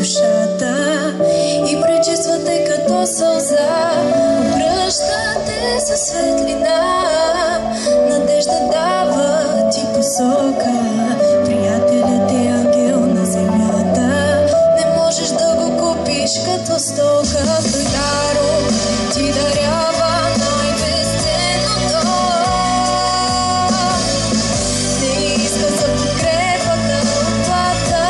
душата и пречиствате като сълза. Обръщате със светлина, надежда дава ти посока. Приятелят е ангел на земята, не можеш да го купиш като стока. Той даром ти дарява най-безценното. Не иска за подкрепата отплата.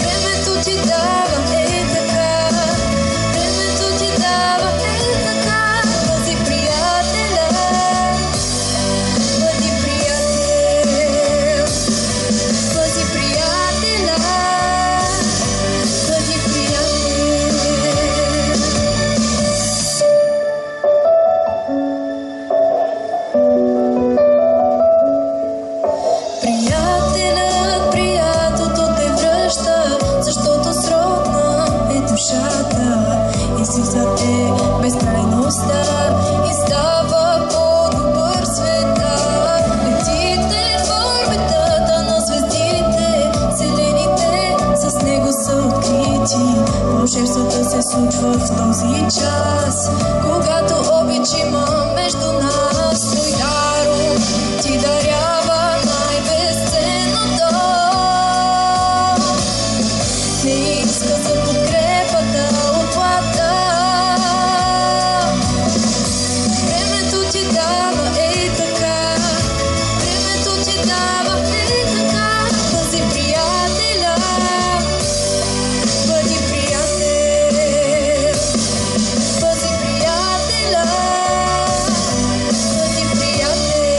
Времето ти дава така, времето ти дава така. Бъди приятеля, бъди приятел, бъди приятеля, бъди приятел. Приятелят, приятелто те връща, защото сродна е душата. Излиза те безкрайността и става по-добър света. Летите в орбитата на звездите, зелените с него са открити. Вълшебството се случва в този час, когато обич има между нас. Той даром ти дарява най-безценното. Не иска за подкрепата отплата. Времето ти дава така, времето ти дава така. Бъди приятеля, бъди приятел, бъди приятеля, бъди приятел.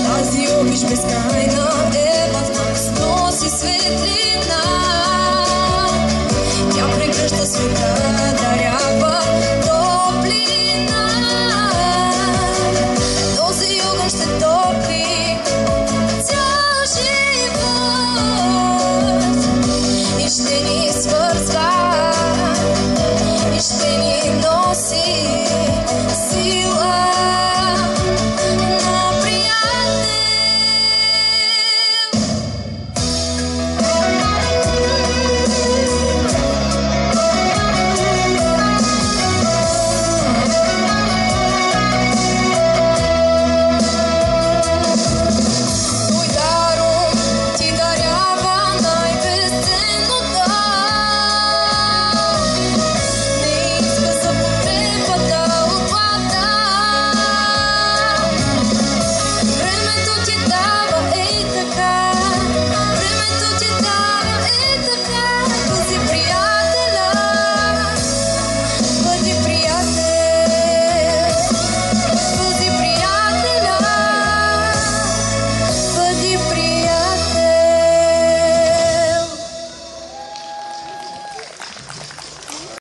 Тази обич безкрайна е в нас, носи светли